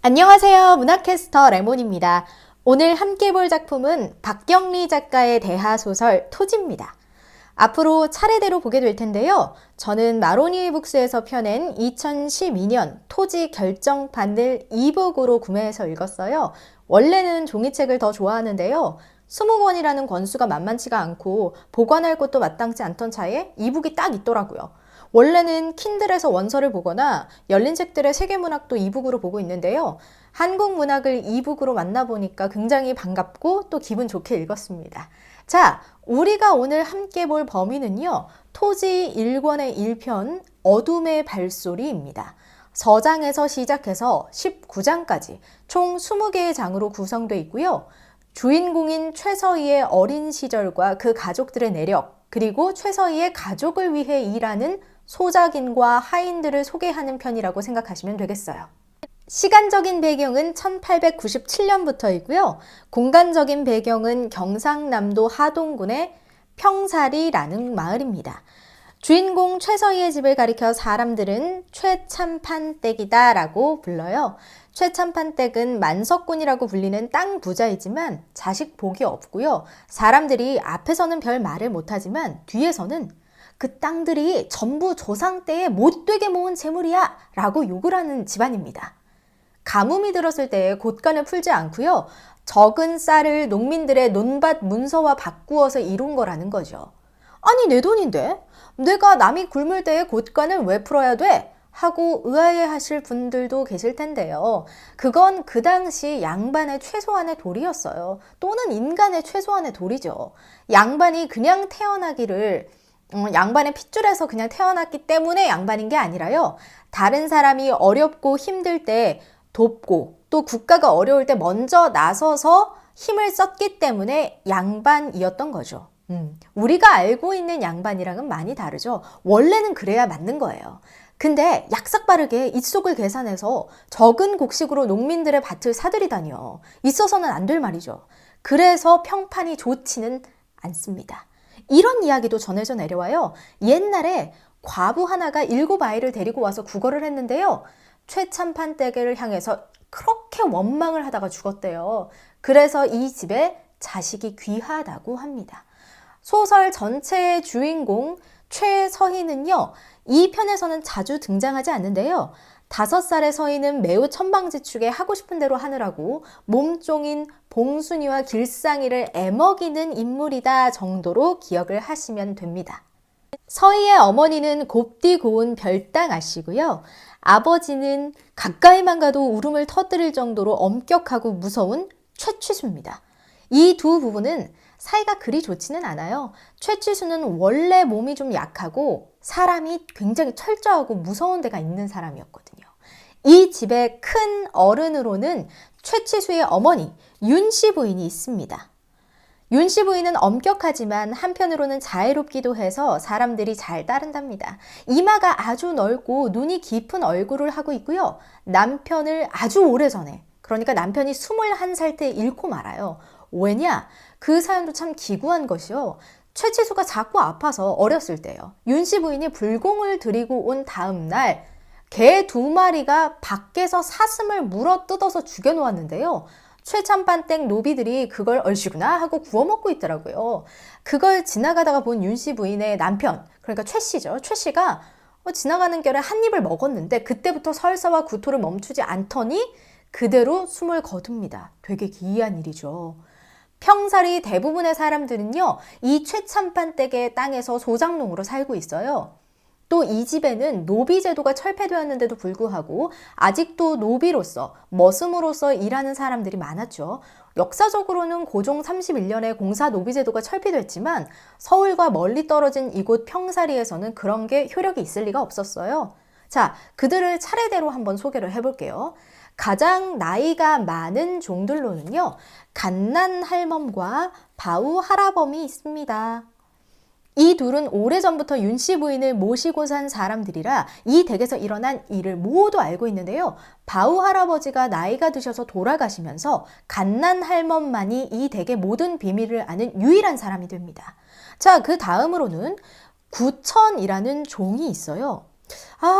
안녕하세요. 문학캐스터 레몬입니다. 오늘 함께 볼 작품은 박경리 작가의 대하소설 토지입니다. 앞으로 차례대로 보게 될 텐데요. 저는 마로니에 북스에서 펴낸 2012년 토지 결정판을 이북으로 구매해서 읽었어요. 원래는 종이책을 더 좋아하는데요. 20권이라는 권수가 만만치가 않고 보관할 곳도 마땅치 않던 차에 이북이 딱 있더라고요. 원래는 킨들에서 원서를 보거나 열린 책들의 세계문학도 이북으로 보고 있는데요. 한국 문학을 이북으로 만나보니까 굉장히 반갑고 또 기분 좋게 읽었습니다. 자, 우리가 오늘 함께 볼 범위는요. 토지 1권의 1편 어둠의 발소리입니다. 서장에서 시작해서 19장까지 총 20개의 장으로 구성되어 있고요. 주인공인 최서희의 어린 시절과 그 가족들의 내력, 그리고 최서희의 가족을 위해 일하는 소작인과 하인들을 소개하는 편이라고 생각하시면 되겠어요. 시간적인 배경은 1897년부터이고요. 공간적인 배경은 경상남도 하동군의 평사리라는 마을입니다. 주인공 최서희의 집을 가리켜 사람들은 최참판댁이다 라고 불러요. 최참판댁은 만석군이라고 불리는 땅 부자이지만 자식 복이 없고요. 사람들이 앞에서는 별 말을 못하지만 뒤에서는 그 땅들이 전부 조상 때에 못되게 모은 재물이야 라고 욕을 하는 집안입니다. 가뭄이 들었을 때 곳간을 풀지 않고요. 적은 쌀을 농민들의 논밭 문서와 바꾸어서 이룬 거라는 거죠. 아니 내 돈인데 내가 남이 굶을 때에 곳간을 왜 풀어야 돼? 하고 의아해하실 분들도 계실 텐데요. 그건 그 당시 양반의 최소한의 도리였어요. 또는 인간의 최소한의 도리죠. 양반이 그냥 태어나기를 양반의 핏줄에서 그냥 태어났기 때문에 양반인 게 아니라요. 다른 사람이 어렵고 힘들 때 돕고 또 국가가 어려울 때 먼저 나서서 힘을 썼기 때문에 양반이었던 거죠. 우리가 알고 있는 양반이랑은 많이 다르죠. 원래는 그래야 맞는 거예요. 근데 약삭빠르게 입속을 계산해서 적은 곡식으로 농민들의 밭을 사들이다니요. 있어서는 안 될 말이죠. 그래서 평판이 좋지는 않습니다. 이런 이야기도 전해져 내려와요. 옛날에 과부 하나가 7아이를 데리고 와서 구걸을 했는데요. 최참판댁을 향해서 그렇게 원망을 하다가 죽었대요. 그래서 이 집에 자식이 귀하다고 합니다. 소설 전체의 주인공 최서희는요. 이 편에서는 자주 등장하지 않는데요. 5살의 서희는 매우 천방지축에 하고 싶은 대로 하느라고 몸종인 봉순이와 길상이를 애먹이는 인물이다 정도로 기억을 하시면 됩니다. 서희의 어머니는 곱디 고운 별당 아씨고요. 아버지는 가까이만 가도 울음을 터뜨릴 정도로 엄격하고 무서운 최취수입니다. 이 두 부부는 사이가 그리 좋지는 않아요. 최취수는 원래 몸이 좀 약하고 사람이 굉장히 철저하고 무서운 데가 있는 사람이었거든요. 이 집의 큰 어른으로는 최취수의 어머니 윤씨 부인이 있습니다. 윤씨 부인은 엄격하지만 한편으로는 자애롭기도 해서 사람들이 잘 따른답니다. 이마가 아주 넓고 눈이 깊은 얼굴을 하고 있고요. 남편을 아주 오래전에, 그러니까 남편이 21살 때 잃고 말아요. 왜냐? 그 사연도 참 기구한 것이요. 최치수가 자꾸 아파서 어렸을 때요. 윤씨 부인이 불공을 들이고 온 다음 날 개 2마리가 밖에서 사슴을 물어 뜯어서 죽여놓았는데요. 최참판댁 노비들이 그걸 얼씨구나 하고 구워 먹고 있더라고요. 그걸 지나가다가 본 윤씨 부인의 남편, 그러니까 최씨죠. 최씨가 지나가는 길에 한 입을 먹었는데 그때부터 설사와 구토를 멈추지 않더니 그대로 숨을 거둡니다. 되게 기이한 일이죠. 평사리 대부분의 사람들은요, 이 최참판댁의 땅에서 소장농으로 살고 있어요. 또 이 집에는 노비 제도가 철폐되었는데도 불구하고 아직도 노비로서, 머슴으로서 일하는 사람들이 많았죠. 역사적으로는 고종 31년에 공사 노비 제도가 철폐됐지만 서울과 멀리 떨어진 이곳 평사리에서는 그런 게 효력이 있을 리가 없었어요. 자, 그들을 차례대로 한번 소개를 해볼게요. 가장 나이가 많은 종들로는요, 갓난 할멈과 바우 할아범이 있습니다. 이 둘은 오래전부터 윤씨 부인을 모시고 산 사람들이라 이 댁에서 일어난 일을 모두 알고 있는데요. 바우 할아버지가 나이가 드셔서 돌아가시면서 갓난 할멈만이 이 댁의 모든 비밀을 아는 유일한 사람이 됩니다. 자, 그 다음으로는 구천이라는 종이 있어요.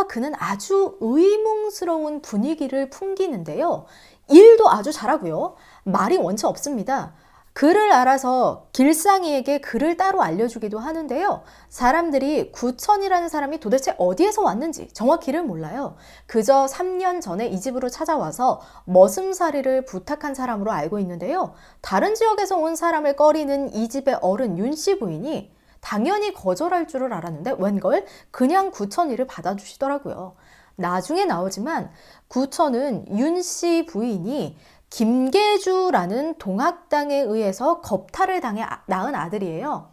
그는 아주 의문스러운 분위기를 풍기는데요. 일도 아주 잘하고요. 말이 원체 없습니다. 글을 알아서 길상이에게 글을 따로 알려주기도 하는데요. 사람들이 구천이라는 사람이 도대체 어디에서 왔는지 정확히를 몰라요. 그저 3년 전에 이 집으로 찾아와서 머슴살이를 부탁한 사람으로 알고 있는데요. 다른 지역에서 온 사람을 꺼리는 이 집의 어른 윤씨 부인이 당연히 거절할 줄을 알았는데 웬걸 그냥 구천이를 받아주시더라고요. 나중에 나오지만 구천은 윤씨 부인이 김계주라는 동학당에 의해서 겁탈을 당해 낳은 아들이에요.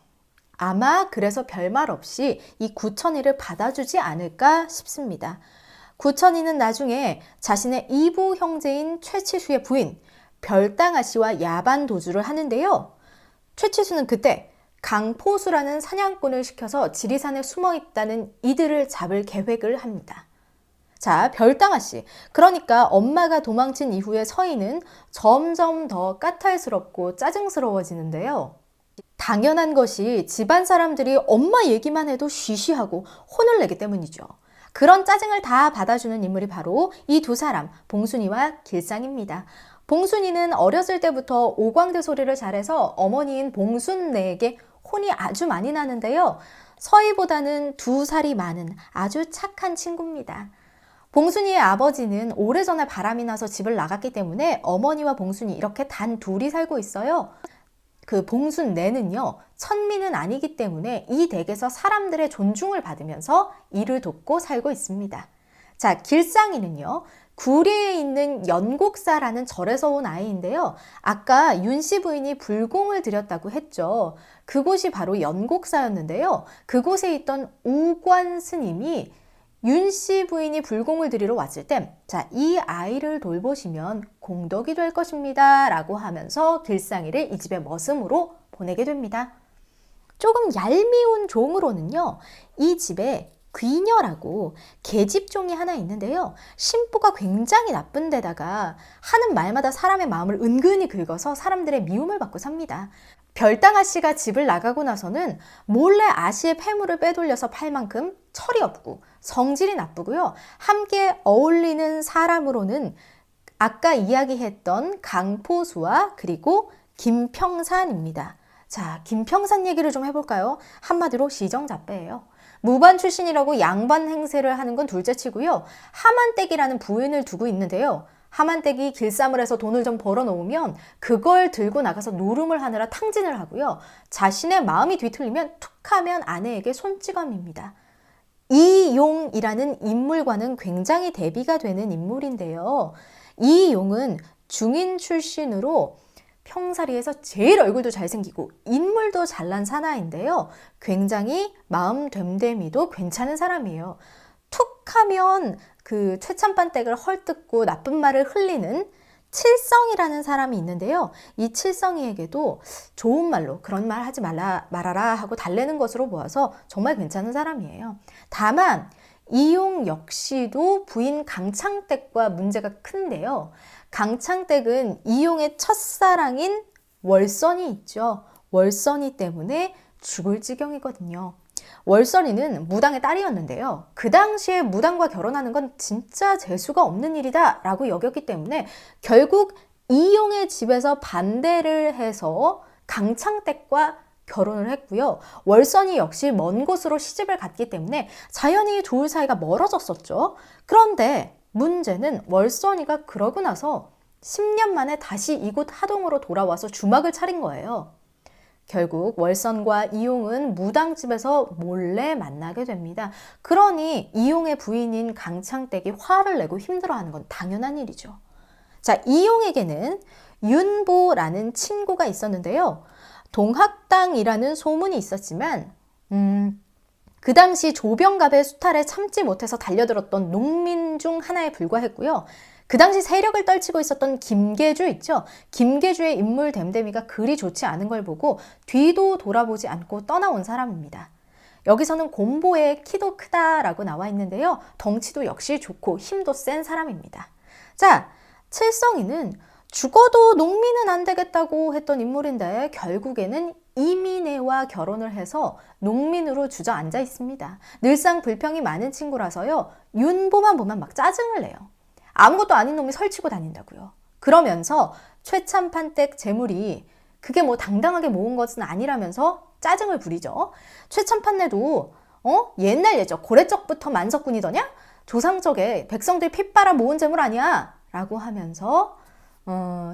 아마 그래서 별말 없이 이 구천이를 받아주지 않을까 싶습니다. 구천이는 나중에 자신의 이부 형제인 최치수의 부인 별당아 씨와 야반 도주를 하는데요. 최치수는 그때 강포수라는 사냥꾼을 시켜서 지리산에 숨어 있다는 이들을 잡을 계획을 합니다. 자, 별당아 씨. 그러니까 엄마가 도망친 이후에 서희는 점점 더 까탈스럽고 짜증스러워지는데요. 당연한 것이 집안 사람들이 엄마 얘기만 해도 쉬쉬하고 혼을 내기 때문이죠. 그런 짜증을 다 받아주는 인물이 바로 이 두 사람, 봉순이와 길상입니다. 봉순이는 어렸을 때부터 오광대 소리를 잘해서 어머니인 봉순내에게 혼이 아주 많이 나는데요. 서희보다는 2살이 많은 아주 착한 친구입니다. 봉순이의 아버지는 오래전에 바람이 나서 집을 나갔기 때문에 어머니와 봉순이 이렇게 단 둘이 살고 있어요. 그 봉순내는요, 천민은 아니기 때문에 이 댁에서 사람들의 존중을 받으면서 일을 돕고 살고 있습니다. 자, 길상이는요, 구리에 있는 연곡사라는 절에서 온 아이인데요. 아까 윤씨 부인이 불공을 드렸다고 했죠. 그곳이 바로 연곡사였는데요. 그곳에 있던 우관 스님이 윤씨 부인이 불공을 드리러 왔을 때, 자, 이 아이를 돌보시면 공덕이 될 것입니다 라고 하면서 길상이를 이 집의 머슴으로 보내게 됩니다. 조금 얄미운 종으로는요, 이 집에 귀녀라고 계집종이 하나 있는데요. 심부가 굉장히 나쁜 데다가 하는 말마다 사람의 마음을 은근히 긁어서 사람들의 미움을 받고 삽니다. 별당아 씨가 집을 나가고 나서는 몰래 아씨의 폐물을 빼돌려서 팔 만큼 철이 없고 성질이 나쁘고요. 함께 어울리는 사람으로는 아까 이야기했던 강포수와 그리고 김평산입니다. 자, 김평산 얘기를 좀 해볼까요? 한마디로 시정잡배예요. 무반 출신이라고 양반 행세를 하는 건 둘째치고요. 하만댁이라는 부인을 두고 있는데요. 하만댁이 길쌈을 해서 돈을 좀 벌어놓으면 그걸 들고 나가서 노름을 하느라 탕진을 하고요. 자신의 마음이 뒤틀리면 툭하면 아내에게 손찌검입니다. 이용이라는 인물과는 굉장히 대비가 되는 인물인데요. 이용은 중인 출신으로 평사리에서 제일 얼굴도 잘생기고 인물도 잘난 사나이인데요. 굉장히 마음 됨됨이도 괜찮은 사람이에요. 툭 하면 그 최참판댁을 헐뜯고 나쁜 말을 흘리는 칠성이라는 사람이 있는데요. 이 칠성이에게도 좋은 말로 그런 말 하지 말아라 하고 달래는 것으로 보아서 정말 괜찮은 사람이에요. 다만 이용 역시도 부인 강창댁과 문제가 큰데요. 강창댁은 이용의 첫사랑인 월선이 있죠. 월선이 때문에 죽을 지경이거든요. 월선이는 무당의 딸이었는데요. 그 당시에 무당과 결혼하는 건 진짜 재수가 없는 일이다 라고 여겼기 때문에 결국 이용의 집에서 반대를 해서 강창댁과 결혼을 했고요. 월선이 역시 먼 곳으로 시집을 갔기 때문에 자연히 둘 사이가 멀어졌었죠. 그런데 문제는 월선이가 그러고 나서 10년 만에 다시 이곳 하동으로 돌아와서 주막을 차린 거예요. 결국 월선과 이용은 무당집에서 몰래 만나게 됩니다. 그러니 이용의 부인인 강창댁이 화를 내고 힘들어하는 건 당연한 일이죠. 자, 이용에게는 윤보라는 친구가 있었는데요. 동학당이라는 소문이 있었지만 그 당시 조병갑의 수탈에 참지 못해서 달려들었던 농민 중 하나에 불과했고요. 그 당시 세력을 떨치고 있었던 김계주 있죠? 김계주의 인물 됨됨이가 그리 좋지 않은 걸 보고 뒤도 돌아보지 않고 떠나온 사람입니다. 여기서는 곰보의 키도 크다라고 나와 있는데요. 덩치도 역시 좋고 힘도 센 사람입니다. 자, 칠성이는 죽어도 농민은 안 되겠다고 했던 인물인데 결국에는 이민애와 결혼을 해서 농민으로 주저앉아 있습니다. 늘상 불평이 많은 친구라서요. 윤보만 보면 막 짜증을 내요. 아무것도 아닌 놈이 설치고 다닌다고요. 그러면서 최참판댁 재물이 그게 뭐 당당하게 모은 것은 아니라면서 짜증을 부리죠. 최참판네도 옛날 예적 고래적부터 만석군이더냐? 조상적에 백성들 피 빨아 모은 재물 아니야? 라고 하면서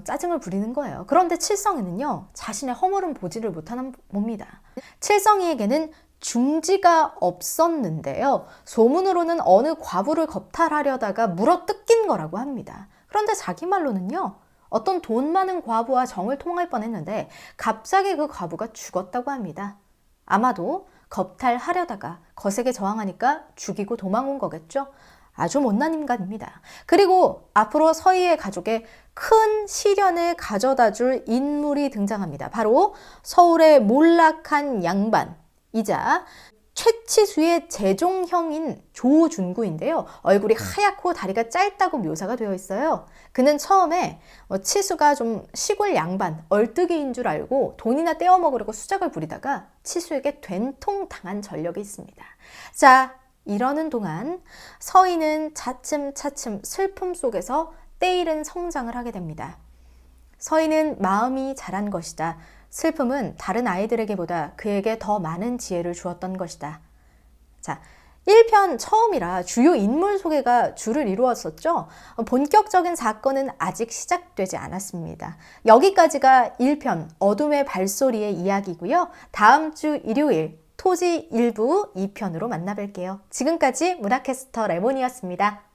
짜증을 부리는 거예요. 그런데 칠성이는요, 자신의 허물은 보지를 못하는 봅니다. 칠성이에게는 중지가 없었는데요. 소문으로는 어느 과부를 겁탈하려다가 물어 뜯긴 거라고 합니다. 그런데 자기 말로는요, 어떤 돈 많은 과부와 정을 통할 뻔했는데 갑자기 그 과부가 죽었다고 합니다. 아마도 겁탈하려다가 거세게 저항하니까 죽이고 도망 온 거겠죠. 아주 못난 인간입니다. 그리고 앞으로 서희의 가족에 큰 시련을 가져다 줄 인물이 등장합니다. 바로 서울의 몰락한 양반이자 최치수의 재종형인 조준구인데요. 얼굴이 하얗고 다리가 짧다고 묘사가 되어 있어요. 그는 처음에 치수가 좀 시골 양반, 얼뜨기인 줄 알고 돈이나 떼어 먹으려고 수작을 부리다가 치수에게 된통당한 전력이 있습니다. 자, 이러는 동안 서희는 차츰차츰 슬픔 속에서 때이른 성장을 하게 됩니다. 서희는 마음이 자란 것이다. 슬픔은 다른 아이들에게보다 그에게 더 많은 지혜를 주었던 것이다. 자, 1편 처음이라 주요 인물 소개가 주를 이루었었죠. 본격적인 사건은 아직 시작되지 않았습니다. 여기까지가 1편 어둠의 발소리의 이야기고요. 다음 주 일요일 토지 일부 2편으로 만나뵐게요. 지금까지 문화캐스터 레몬이었습니다.